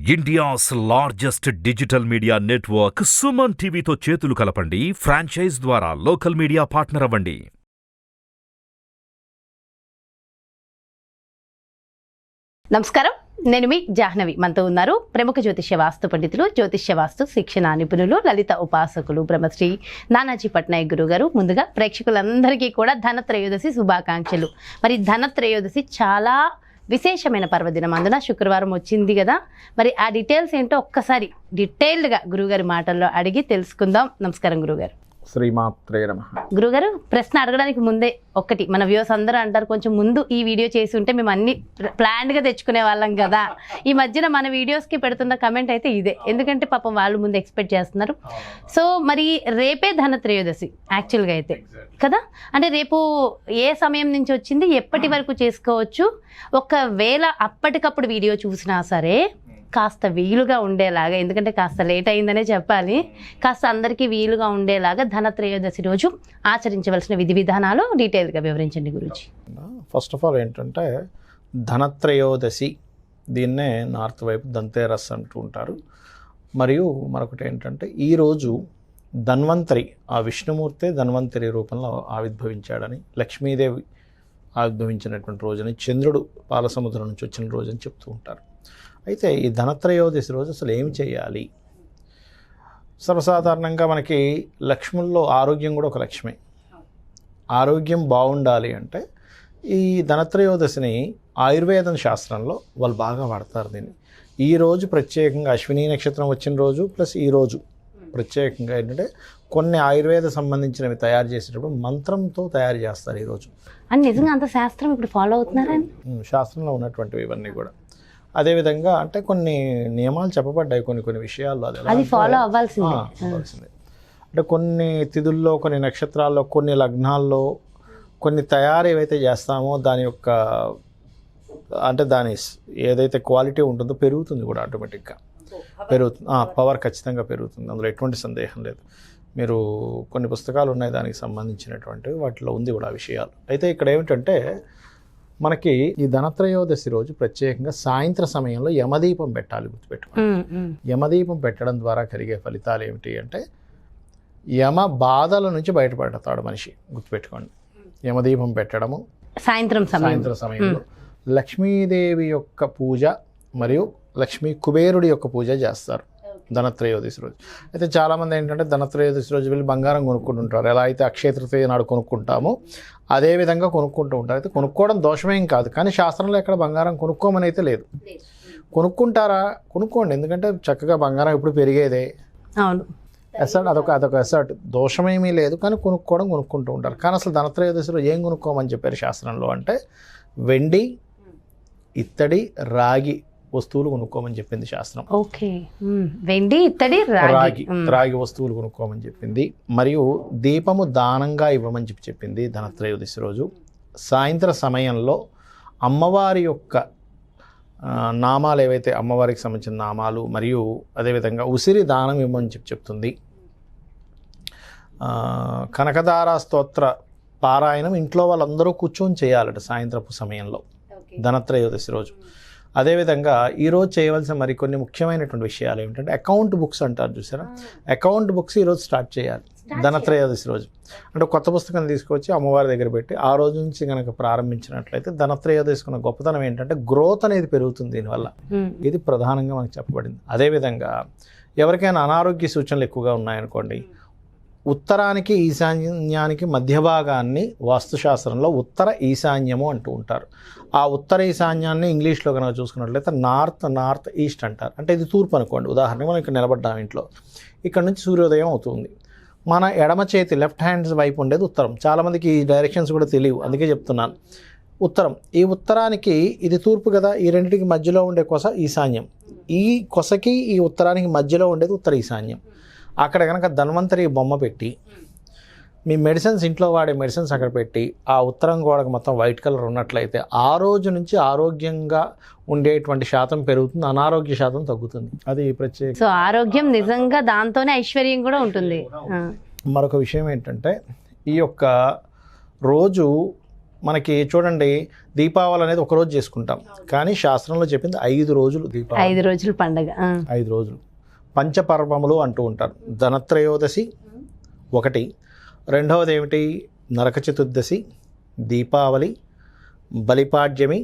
India's largest digital media network Suman టీవీతో చేతులు కలపండి. ఫ్రాంచైజ్ ద్వారా లోకల్ మీడియా పార్ట్నర్ అవ్వండి. నమస్కారం, నేను మీ జాహ్నవి. మనతో ఉన్నారు ప్రముఖ జ్యోతిష్య వాస్తు పండితులు, జ్యోతిష్య వాస్తు శిక్షణ నిపుణులు, లలిత ఉపాసకులు బ్రహ్మశ్రీ నానాజీ పట్నాయక్ గురువు గారు. ముందుగా ప్రేక్షకులందరికీ కూడా ధనత్రయోదశి శుభాకాంక్షలు. మరి ధనత్రయోదశి చాలా విశేషమైన పర్వదినం, అందున శుక్రవారం వచ్చింది కదా. మరి ఆ డీటెయిల్స్ ఏంటో ఒక్కసారి డీటెయిల్డ్గా గురువుగారి మాటల్లో అడిగి తెలుసుకుందాం. నమస్కారం గురువుగారు. శ్రీమాత్రే నమః. గురుగారు, ప్రశ్న అడగడానికి ముందే ఒకటి, మన వ్యూస్ అందరూ అంటారు కొంచెం ముందు ఈ వీడియో చేసి ఉంటే మేము అన్ని ప్లాన్డ్గా తెచ్చుకునే వాళ్ళం కదా. ఈ మధ్యన మన వీడియోస్కి పెడుతున్న కమెంట్ అయితే ఇదే, ఎందుకంటే పాపం వాళ్ళు ముందు ఎక్స్పెక్ట్ చేస్తున్నారు. సో మరి రేపే ధనత్రయోదశి యాక్చువల్గా అయితే కదా, అంటే రేపు ఏ సమయం నుంచి వచ్చింది, ఎప్పటి వరకు చేసుకోవచ్చు? ఒకవేళ అప్పటికప్పుడు వీడియో చూసినా సరే కాస్త వీలుగా ఉండేలాగా, ఎందుకంటే కాస్త లేట్ అయిందనే చెప్పాలి, కాస్త అందరికీ వీలుగా ఉండేలాగా ధనత్రయోదశి రోజు ఆచరించవలసిన విధి విధానాలు డీటెయిల్గా వివరించండి గురూజీ. ఫస్ట్ ఆఫ్ ఆల్ ఏంటంటే ధనత్రయోదశి, దీన్నే నార్త్ వైపు ధన్తేరస్ అంటూ ఉంటారు. మరియు మరొకటి ఏంటంటే ఈరోజు ధన్వంతరి, ఆ విష్ణుమూర్తే ధన్వంతరి రూపంలో ఆవిర్భవించాడని, లక్ష్మీదేవి ఆవిర్భవించినటువంటి రోజుని, చంద్రుడు పాలసముద్రం నుంచి వచ్చిన రోజని చెప్తూ ఉంటారు. అయితే ఈ ధనత్రయోదశి రోజు అసలు ఏమి చేయాలి? సర్వసాధారణంగా మనకి లక్ష్ముల్లో ఆరోగ్యం కూడా ఒక లక్ష్మే. ఆరోగ్యం బాగుండాలి అంటే ఈ ధనత్రయోదశిని ఆయుర్వేదం శాస్త్రంలో వాళ్ళు బాగా వాడతారు. దీన్ని ఈరోజు ప్రత్యేకంగా అశ్విని నక్షత్రం వచ్చిన రోజు ప్లస్ ఈరోజు ప్రత్యేకంగా ఏంటంటే కొన్ని ఆయుర్వేద సంబంధించినవి తయారు చేసేటప్పుడు మంత్రంతో తయారు చేస్తారు ఈరోజు. అని నిజంగా అంత శాస్త్రం ఇప్పుడు ఫాలో అవుతున్నారని శాస్త్రంలో ఉన్నటువంటివి ఇవన్నీ కూడా. అదేవిధంగా అంటే కొన్ని నియమాలు చెప్పబడ్డాయి కొన్ని విషయాల్లో, అది ఫాలో అవ్వాల్సిందే. అంటే కొన్ని తిథుల్లో, కొన్ని నక్షత్రాల్లో, కొన్ని లగ్నాల్లో కొన్ని తయారు ఏవైతే చేస్తామో దాని యొక్క అంటే దాని ఏదైతే క్వాలిటీ ఉంటుందో పెరుగుతుంది కూడా, ఆటోమేటిక్గా పెరుగుతుంది. పవర్ ఖచ్చితంగా పెరుగుతుంది, అందులో ఎటువంటి సందేహం లేదు. మీరు కొన్ని పుస్తకాలు ఉన్నాయి దానికి సంబంధించినటువంటివి, వాటిలో ఉంది కూడా ఆ విషయాలు. అయితే ఇక్కడ ఏమిటంటే మనకి ఈ ధనత్రయోదశి రోజు ప్రత్యేకంగా సాయంత్ర సమయంలో యమదీపం పెట్టాలి, గుర్తుపెట్టుకోండి. యమదీపం పెట్టడం ద్వారా కలిగే ఫలితాలు ఏమిటి అంటే యమ బాధల నుంచి బయటపడతాడు మనిషి, గుర్తుపెట్టుకోండి. యమదీపం పెట్టడము సాయంత్రం సమయంలో లక్ష్మీదేవి యొక్క పూజ మరియు లక్ష్మీ కుబేరుడి యొక్క పూజ చేస్తారు ధనత్రయోదశి రోజు. అయితే చాలామంది ఏంటంటే ధనత్రయోదశి రోజు వెళ్ళి బంగారం కొనుక్కుంటుంటారు. ఎలా అయితే అక్షయ తృతీయ నాడు కొనుక్కుంటామో అదే విధంగా కొనుక్కుంటూ ఉంటారు. అయితే కొనుక్కోవడం దోషమేం కాదు, కానీ శాస్త్రంలో ఎక్కడ బంగారం కొనుక్కోమని అయితే లేదు. కొనుక్కుంటారా? కొనుక్కోండి, ఎందుకంటే చక్కగా బంగారం ఇప్పుడు పెరిగేదే. అవును, ఎసర్ట్ అదొక ఎసర్ట్, దోషమేమీ లేదు, కానీ కొనుక్కుంటూ ఉంటారు. కానీ అసలు ధనత్రయోదశిలో ఏం కొనుక్కోమని చెప్పారు శాస్త్రంలో అంటే వెండి, ఇత్తడి, రాగి వస్తువులు కొనుక్కోమని చెప్పింది శాస్త్రం. ఓకే, వెండి, ఇత్తడి, రాగి వస్తువులు కొనుక్కోమని చెప్పింది. మరియు దీపము దానంగా ఇవ్వమని చెప్పింది ధనత్రయోదశి రోజు. సాయంత్ర సమయంలో అమ్మవారి యొక్క నామాలు ఏవైతే అమ్మవారికి సంబంధించిన నామాలు, మరియు అదేవిధంగా ఉసిరి దానం ఇవ్వమని చెప్తుంది. కనకదార స్తోత్ర పారాయణం ఇంట్లో వాళ్ళందరూ కూర్చొని చేయాలట సాయంత్రపు సమయంలో ధనత్రయోదశి రోజు. అదేవిధంగా ఈరోజు చేయవలసిన మరికొన్ని ముఖ్యమైనటువంటి విషయాలు ఏమిటంటే అకౌంట్ బుక్స్ అంటారు చూసారా, అకౌంట్ బుక్స్ ఈరోజు స్టార్ట్ చేయాలి ధనత్రయోదశి రోజు. అంటే కొత్త పుస్తకం తీసుకొచ్చి అమ్మవారి దగ్గర పెట్టి ఆ రోజు నుంచి కనుక ప్రారంభించినట్లయితే ధనత్రయోదశికున్న గొప్పతనం ఏంటంటే గ్రోత్ అనేది పెరుగుతుంది దీనివల్ల. ఇది ప్రధానంగా మనకు చెప్పబడింది. అదేవిధంగా ఎవరికైనా అనారోగ్య సూచనలు ఎక్కువగా ఉన్నాయనుకోండి, ఉత్తరానికి ఈశాన్యానికి మధ్య భాగాన్ని వాస్తుశాస్త్రంలో ఉత్తర ఈశాన్యము అంటూ ఉంటారు. ఆ ఉత్తర ఈశాన్యాన్ని ఇంగ్లీష్లో కనుక చూసుకున్నట్లయితే నార్త్ ఈస్ట్ అంటారు. అంటే ఇది తూర్పు అనుకోండి. ఉదాహరణకి మనం ఇక్కడ నిలబడ్డాం ఇంట్లో, ఇక్కడ నుంచి సూర్యోదయం అవుతుంది. మన ఎడమ చేతి లెఫ్ట్ హ్యాండ్స్ వైపు ఉండేది ఉత్తరం. చాలామందికి ఈ డైరెక్షన్స్ కూడా తెలియవు, అందుకే చెప్తున్నాను. ఉత్తరం, ఈ ఉత్తరానికి ఇది తూర్పు కదా, ఈ రెండింటికి మధ్యలో ఉండే కొస ఈశాన్యం. ఈ కొసకి ఈ ఉత్తరానికి మధ్యలో ఉండేది ఉత్తర ఈశాన్యం. అక్కడ కనుక ధన్వంతరి బొమ్మ పెట్టి మీ మెడిసిన్స్, ఇంట్లో వాడే మెడిసిన్స్ అక్కడ పెట్టి ఆ ఉత్తరం గోడకు మొత్తం వైట్ కలర్ ఉన్నట్లయితే ఆ రోజు నుంచి ఆరోగ్యంగా ఉండేటువంటి శాతం పెరుగుతుంది, అనారోగ్య శాతం తగ్గుతుంది. అది ప్రత్యేక. సో ఆరోగ్యం నిజంగా దాంతోనే ఐశ్వర్యం కూడా ఉంటుంది. మరొక విషయం ఏంటంటే ఈ యొక్క రోజు మనకి చూడండి దీపావళి అనేది ఒకరోజు చేసుకుంటాం, కానీ శాస్త్రంలో చెప్పింది 5 రోజులు దీపావళి, 5 రోజులు పండగ. 5 రోజులు పంచపర్వములు అంటూ ఉంటారు. ధనత్రయోదశి ఒకటి, రెండవది ఏమిటి నరక చతుర్దశి, దీపావళి, బలిపాడ్యమి,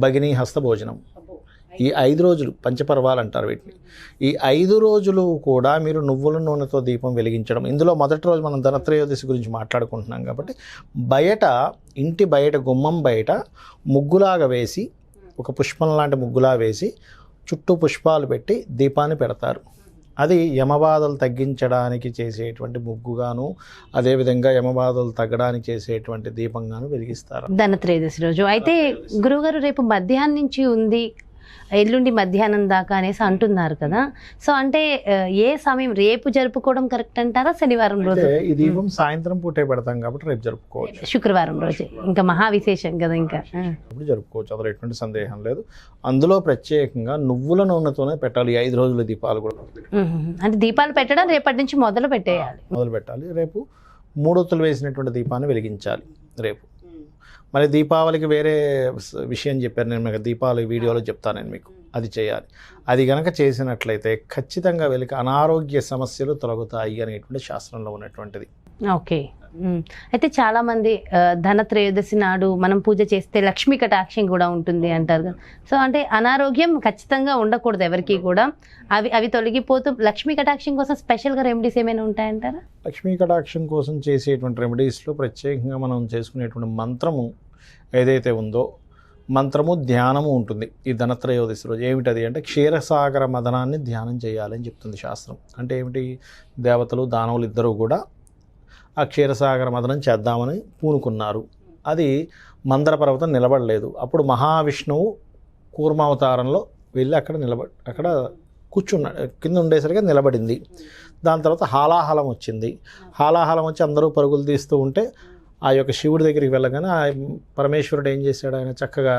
భగినీ హస్త భోజనం. ఈ 5 రోజులు పంచపర్వాలు అంటారు వీటిని. ఈ 5 రోజులు కూడా మీరు నువ్వుల నూనెతో దీపం వెలిగించడం. ఇందులో మొదటి రోజు మనం ధనత్రయోదశి గురించి మాట్లాడుకుంటున్నాం కాబట్టి బయట, ఇంటి బయట, గుమ్మం బయట ముగ్గులాగా వేసి, ఒక పుష్పం లాంటి ముగ్గులా వేసి చుట్టూ పుష్పాలు పెట్టి దీపాన్ని పెడతారు. అది యమబాధలు తగ్గించడానికి చేసేటువంటి ముగ్గుగాను, అదేవిధంగా యమబాధలు తగ్గడానికి చేసేటువంటి దీపంగాను వెలిగిస్తారు ధనత్రయోదశి రోజు. అయితే గురువుగారు రేపు మధ్యాహ్నం నుంచి ఉంది, ఎల్లుండి మధ్యాహ్నం దాకా అనేసి అంటున్నారు కదా. సో అంటే ఏ సమయం రేపు జరుపుకోవడం కరెక్ట్ అంటారా, శనివారం రోజు? ఈ దీపం సాయంత్రం పూటే పెడతాం కాబట్టి రేపు జరుపుకోవచ్చు, శుక్రవారం రోజు ఇంకా మహా విశేషం కదా, ఇంకా జరుపుకోవచ్చు, అందులో ఎటువంటి సందేహం లేదు. అందులో ప్రత్యేకంగా నువ్వుల నూనెతోనే పెట్టాలి 5 రోజుల దీపాలు కూడా. అంటే దీపాలు పెట్టడం రేపటి నుంచి మొదలు పెట్టాలి. రేపు 3 ఒత్తులు వేసినటువంటి దీపాన్ని వెలిగించాలి రేపు. మరి దీపావళికి వేరే విషయం చెప్పారు, నేను మీకు దీపావళి వీడియోలో చెప్తాను నేను మీకు, అది చేయాలి. అది కనుక చేసినట్లయితే ఖచ్చితంగా వీళ్ళకి అనారోగ్య సమస్యలు తొలగుతాయి అనేటువంటి శాస్త్రంలో ఉన్నటువంటిది. ఓకే. అయితే చాలామంది ధనత్రయోదశి నాడు మనం పూజ చేస్తే లక్ష్మీ కటాక్షం కూడా ఉంటుంది అంటారు కదా. సో అంటే అనారోగ్యం ఖచ్చితంగా ఉండకూడదు ఎవరికి కూడా, అవి తొలగిపోతూ లక్ష్మీ కటాక్షం కోసం స్పెషల్గా రెమెడీస్ ఏమైనా ఉంటాయంటారా? లక్ష్మీ కటాక్షం కోసం చేసేటువంటి రెమెడీస్లో ప్రత్యేకంగా మనం చేసుకునేటువంటి మంత్రము ఏదైతే ఉందో, మంత్రము ధ్యానము ఉంటుంది ఈ ధనత్రయోదశి రోజు. ఏమిటది అంటే క్షీరసాగర మదనాన్ని ధ్యానం చేయాలని చెప్తుంది శాస్త్రం. అంటే ఏమిటి, దేవతలు దానవులు ఇద్దరూ కూడా ఆ క్షీరసాగర మదనం చేద్దామని పూనుకున్నారు. అది మందర పర్వతం నిలబడలేదు. అప్పుడు మహావిష్ణువు కూర్మావతారంలో వెళ్ళి అక్కడ కూర్చున్నాడు, కింద ఉండేసరికి నిలబడింది. దాని తర్వాత హాలాహలం వచ్చింది. హాలాహలం వచ్చి అందరూ పరుగులు తీస్తూ ఉంటే ఆ యొక్క శివుడి దగ్గరికి వెళ్ళగానే ఆ పరమేశ్వరుడు ఏం చేశాడు, ఆయన చక్కగా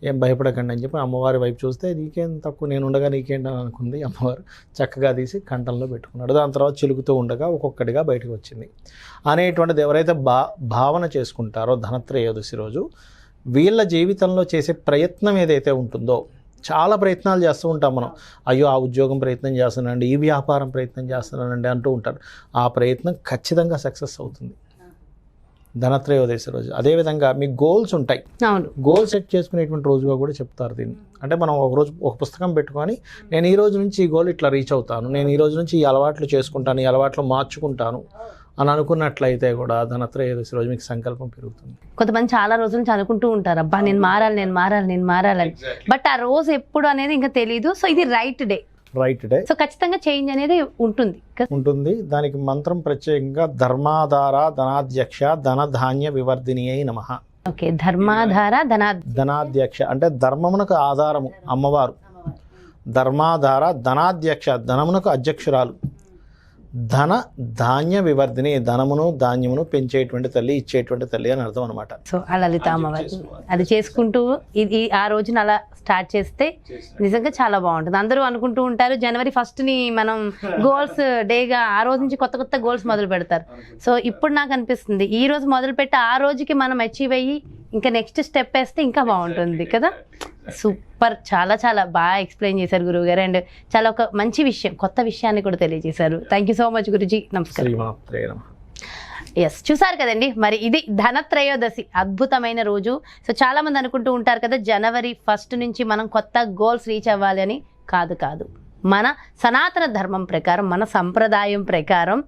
ఏం భయపడకండి అని చెప్పి అమ్మవారి వైపు చూస్తే నీకేం తక్కువ, నేను ఉండగా నీకేంటి అని అనుకుంది అమ్మవారు. చక్కగా తీసి కంఠంలో పెట్టుకున్నాడు. దాని తర్వాత చిలుకుతూ ఉండగా ఒక్కొక్కటిగా బయటకు వచ్చింది అనేటువంటిది ఎవరైతే భావన చేసుకుంటారో ధనత్రయోదశి రోజు, వీళ్ళ జీవితంలో చేసే ప్రయత్నం ఏదైతే ఉంటుందో, చాలా ప్రయత్నాలు చేస్తూ ఉంటాం మనం, అయ్యో ఆ ఉద్యోగం ప్రయత్నం చేస్తున్నానండి, ఈ వ్యాపారం ప్రయత్నం చేస్తున్నానండి అంటూ ఉంటారు. ఆ ప్రయత్నం ఖచ్చితంగా సక్సెస్ అవుతుంది ధనత్రయోదశి రోజు. అదేవిధంగా మీ గోల్స్ ఉంటాయి, గోల్ సెట్ చేసుకునేటువంటి రోజుగా కూడా చెప్తారు దీన్ని. అంటే మనం ఒకరోజు ఒక పుస్తకం పెట్టుకొని నేను ఈ రోజు నుంచి ఈ గోల్ ఇట్లా రీచ్ అవుతాను, నేను ఈ రోజు నుంచి ఈ అలవాట్లు చేసుకుంటాను, ఈ అలవాట్లు మార్చుకుంటాను అని అనుకున్నట్లయితే కూడా ధనత్రయోదశి రోజు మీకు సంకల్పం పెరుగుతుంది. కొంతమంది చాలా రోజుల నుంచి అనుకుంటూ ఉంటారు, అబ్బా నేను మారాలని, బట్ ఆ రోజు ఎప్పుడు అనేది ఇంకా తెలియదు. సో ఇది రైట్ డే. సో ఖచ్చితంగా చేంజ్ అనేది ఉంటుంది. దానికి మంత్రం ప్రత్యేకంగా ధర్మాధార ధనాధ్యక్ష ధనధాన్య వివర్ధిని అయి నమః. ఓకే, ధర్మాధార ధనాధ్యక్ష అంటే ధర్మమునకు ఆధారము అమ్మవారు, ధర్మాధార ధనాధ్యక్ష ధనమునకు అధ్యక్షురాలు, ధన ధాన్య వివర్ధిని ధనమును ధాన్యమును పెంచేటువంటి తల్లి, ఇచ్చేటువంటి తల్లి అని అర్థం అనమాట. సో ఆ లలిత అమ్మవారు అది చేసుకుంటూ ఇది ఆ రోజున అలా స్టార్ట్ చేస్తే నిజంగా చాలా బాగుంటుంది. అందరూ అనుకుంటూ ఉంటారు జనవరి 1ని మనం గోల్స్ డేగా, ఆ రోజు నుంచి కొత్త కొత్త గోల్స్ మొదలు పెడతారు. సో ఇప్పుడు నాకు అనిపిస్తుంది ఈ రోజు మొదలు పెట్టి ఆ రోజుకి మనం అచీవ్ అయ్యి ఇంకా నెక్స్ట్ స్టెప్ వేస్తే ఇంకా బాగుంటుంది కదా. సూపర్, చాలా చాలా బాగా ఎక్స్ప్లెయిన్ చేశారు గురువు గారు, అండ్ చాలా ఒక మంచి విషయం, కొత్త విషయాన్ని కూడా తెలియజేశారు. Thank you so much Guruji. నమస్కారం. ఎస్, చూసారు కదండి, మరి ఇది ధనత్రయోదశి అద్భుతమైన రోజు. సో చాలా మంది అనుకుంటూ ఉంటారు కదా జనవరి 1 నుంచి మనం కొత్త గోల్స్ రీచ్ అవ్వాలి అని. కాదు, మన సనాతన ధర్మం ప్రకారం, మన సంప్రదాయం ప్రకారం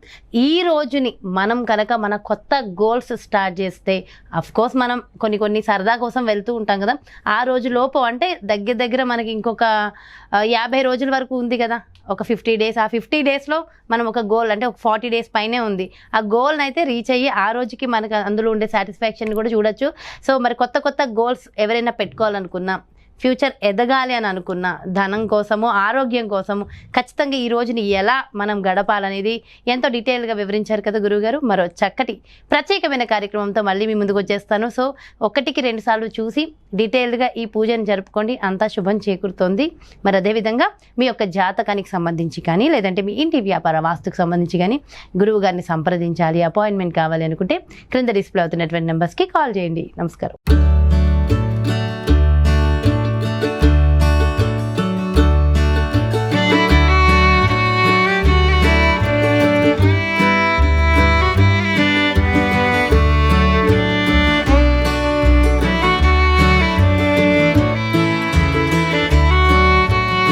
ఈ రోజుని మనం కనుక మన కొత్త గోల్స్ స్టార్ట్ చేస్తే, అఫ్కోర్స్ మనం కొన్ని సరదా కోసం వెళ్తూ ఉంటాం కదా, ఆ రోజు లోపు అంటే దగ్గర మనకి ఇంకొక 50 రోజుల వరకు ఉంది కదా, ఒక 50 డేస్. ఆ 50 డేస్లో మనం ఒక గోల్ అంటే ఒక 40 డేస్ పైనే ఉంది. ఆ గోల్ని అయితే రీచ్ అయ్యి ఆ రోజుకి మనకు అందులో ఉండే సాటిస్ఫాక్షన్ కూడా చూడొచ్చు. సో మరి కొత్త గోల్స్ ఎవరైనా పెట్టుకోవాలనుకున్నా ఫ్యూచర్ ఎదగాలి అని అనుకున్న ధనం కోసము, ఆరోగ్యం కోసము ఖచ్చితంగా ఈ రోజుని ఎలా మనం గడపాలనేది ఎంతో డీటెయిల్గా వివరించారు కదా గురువుగారు. మరో చక్కటి ప్రత్యేకమైన కార్యక్రమంతో మళ్ళీ మీ ముందుకు వచ్చేస్తాను. సో 1-2 సార్లు చూసి డీటెయిల్డ్గా ఈ పూజను జరుపుకోండి, అంతా శుభం చేకూరుతోంది. మరి అదేవిధంగా మీ యొక్క జాతకానికి సంబంధించి కానీ లేదంటే మీ ఇంటి వ్యాపార వాస్తుకు సంబంధించి కానీ గురువు గారిని సంప్రదించాలి, అపాయింట్మెంట్ కావాలి అనుకుంటే క్రింద డిస్ప్లే అవుతున్నటువంటి నెంబర్స్కి కాల్ చేయండి. నమస్కారం.